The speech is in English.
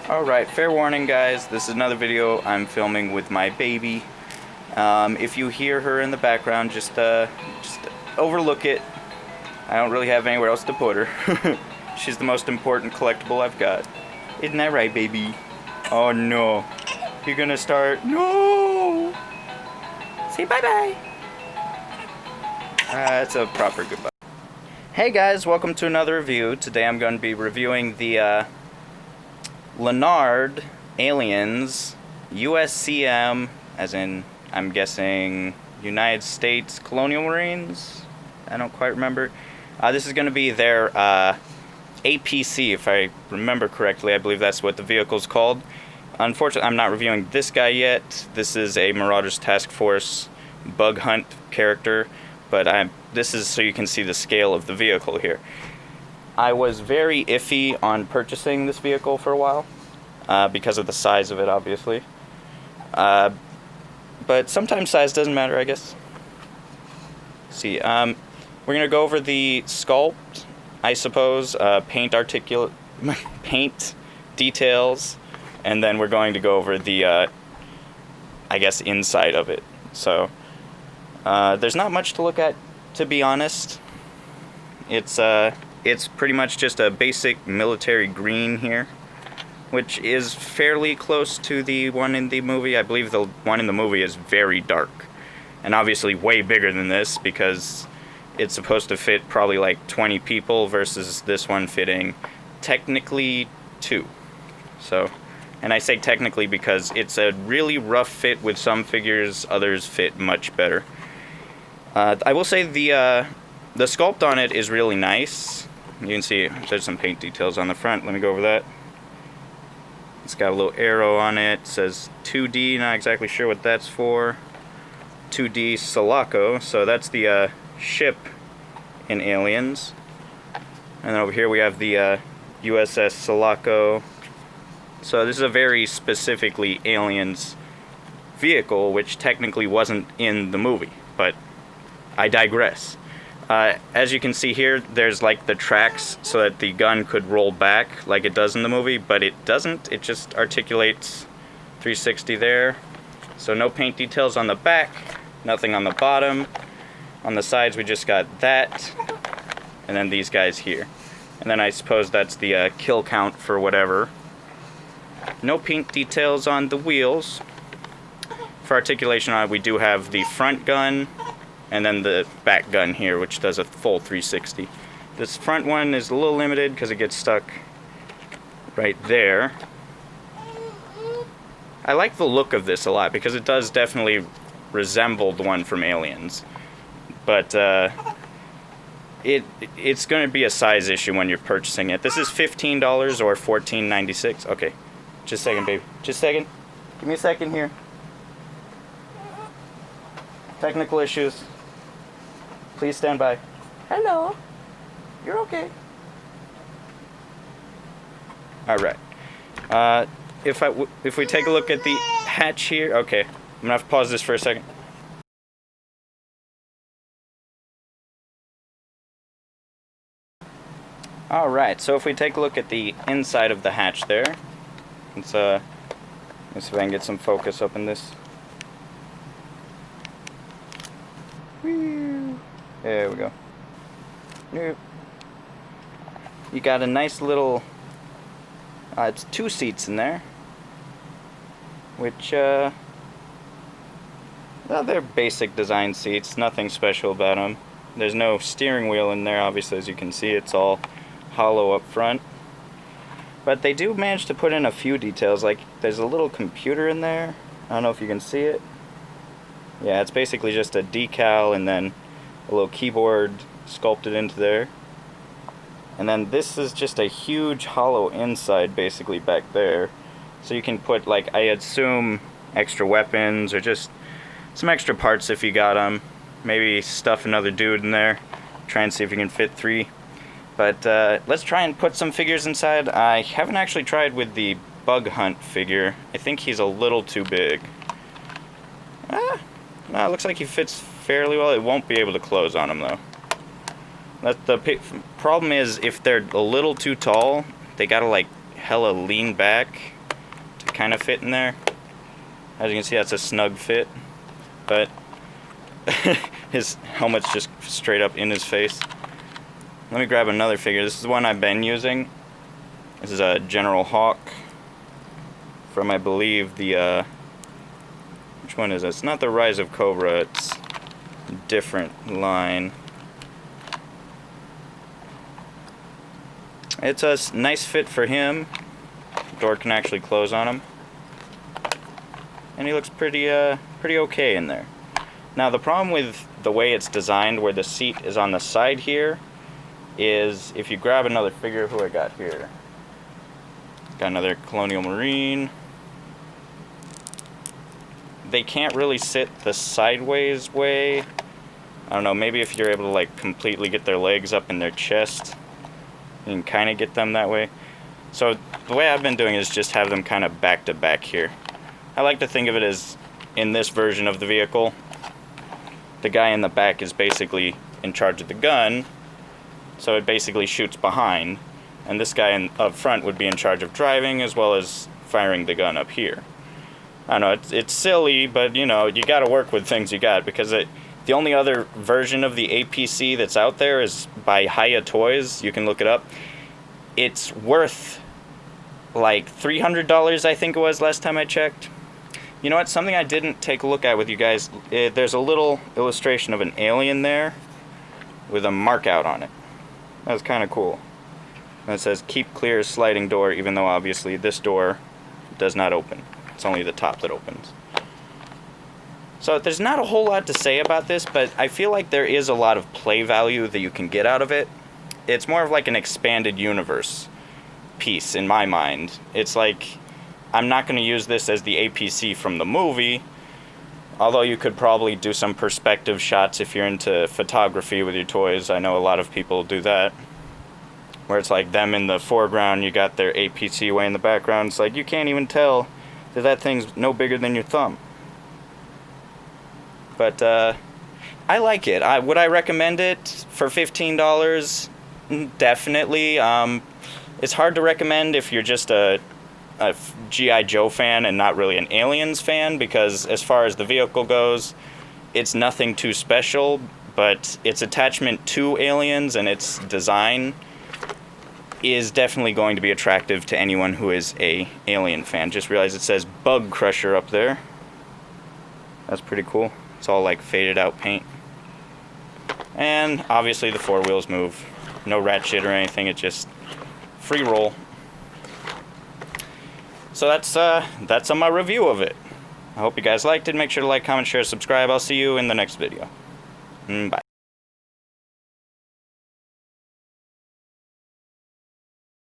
Alright, fair warning guys, this is another video I'm filming with my baby. If you hear her in the background, just overlook it. I don't really have anywhere else to put her. She's the most important collectible I've got. Isn't that right, baby? Oh no. You're gonna start... No! Say bye-bye! That's a proper goodbye. Hey guys, welcome to another review. Today I'm going to be reviewing the Lanard Aliens USCM, as in, I'm guessing, United States Colonial Marines? I don't quite remember. This is going to be their APC, if I remember correctly. I believe that's what the vehicle's called. Unfortunately, I'm not reviewing this guy yet. This is a Marauders Task Force bug hunt character, but this is so you can see the scale of the vehicle here. I was very iffy on purchasing this vehicle for a while, because of the size of it, obviously. But sometimes size doesn't matter, I guess. Let's see, we're going to go over the Sculpt, I suppose, paint details, and then we're going to go over the, I guess, inside of it. So, there's not much to look at, to be honest. It's pretty much just a basic military green here, which is fairly close to the one in the movie. I believe the one in the movie is very dark, and obviously way bigger than this because it's supposed to fit probably like 20 people versus this one fitting technically 2. So, and I say technically because it's a really rough fit with some figures, others fit much better. I will say the sculpt on it is really nice. You can see there's some paint details on the front. Let me go over that. It's got a little arrow on it. It says 2D, not exactly sure what that's for. 2D Sulaco, so that's the ship in Aliens. And then over here we have the Uss Sulaco. So this is a very specifically Aliens vehicle, which technically wasn't in the movie, but I digress. As you can see here, there's like the tracks so that the gun could roll back like it does in the movie, but it doesn't. It just articulates 360 there. So no paint details on the back, nothing on the bottom. On the sides we just got that, and then these guys here. And then I suppose that's the kill count for whatever. No paint details on the wheels. For articulation on it, we do have the front gun, and then the back gun here, which does a full 360. This front one is a little limited because it gets stuck right there. I like the look of this a lot because it does definitely resemble the one from Aliens. But it's going to be a size issue when you're purchasing it. This is $15 or $14.96. Okay, just a second, baby. Just a second. Give me a second here. Technical issues. Please stand by. Hello. You're okay. Alright. If we take a look at the hatch here... Okay. I'm gonna have to pause this for a second. Alright, so if we take a look at the inside of the hatch there... Let's see if I can get some focus up in this. There we go. You got a nice little... it's 2 seats in there. Which, well, they're basic design seats. Nothing special about them. There's no steering wheel in there, obviously, as you can see. It's all hollow up front. But they do manage to put in a few details. Like, there's a little computer in there. I don't know if you can see it. Yeah, it's basically just a decal and then a little keyboard sculpted into there. And then this is just a huge hollow inside basically back there. So you can put, like, I assume extra weapons or just some extra parts if you got them. Maybe stuff another dude in there. Try and see if you can fit 3. But let's try and put some figures inside. I haven't actually tried with the bug hunt figure. I think he's a little too big. No, it looks like he fits fairly well. It won't be able to close on him though. The problem is if they're a little too tall, they gotta like hella lean back kind of fit in there. As you can see, that's a snug fit, but his helmet's just straight up in his face. Let me grab another figure. This is the one I've been using. This is a General Hawk from, I believe, the, which one is it? It's not the Rise of Cobra, it's a different line. It's a nice fit for him. The door can actually close on him. And he looks pretty okay in there. Now the problem with the way it's designed, where the seat is on the side here, is if you grab another figure, who I got here? Got another Colonial Marine. They can't really sit the sideways way. I don't know, maybe if you're able to like completely get their legs up in their chest, you can kind of get them that way. So the way I've been doing is just have them kind of back to back here. I like to think of it as, in this version of the vehicle, the guy in the back is basically in charge of the gun, so it basically shoots behind, and this guy up front would be in charge of driving as well as firing the gun up here. I don't know, it's silly, but you know, you gotta work with things you got, because the only other version of the APC that's out there is by Hiya Toys. You can look it up. It's worth like $300, I think it was last time I checked. You know what, something I didn't take a look at with you guys, there's a little illustration of an alien there with a mark out on it. That's kind of cool. And it says, keep clear sliding door, even though obviously this door does not open. It's only the top that opens. So there's not a whole lot to say about this, but I feel like there is a lot of play value that you can get out of it. It's more of like an expanded universe piece in my mind. It's like, I'm not going to use this as the APC from the movie, although you could probably do some perspective shots if you're into photography with your toys. I know a lot of people do that, where it's like them in the foreground, you got their APC way in the background. It's like you can't even tell that thing's no bigger than your thumb. But I like it. Would I recommend it for $15? Definitely. It's hard to recommend if you're just a G.I. Joe fan and not really an Aliens fan, because as far as the vehicle goes, it's nothing too special, but its attachment to Aliens and its design is definitely going to be attractive to anyone who is a Alien fan. Just realize it says Bug Crusher up there. That's pretty cool. It's all like faded out paint. And obviously the four wheels move. No rat shit or anything, it just free roll. So that's on my review of it. I hope you guys liked it. Make sure to like, comment, share, subscribe. I'll see you in the next video. Bye.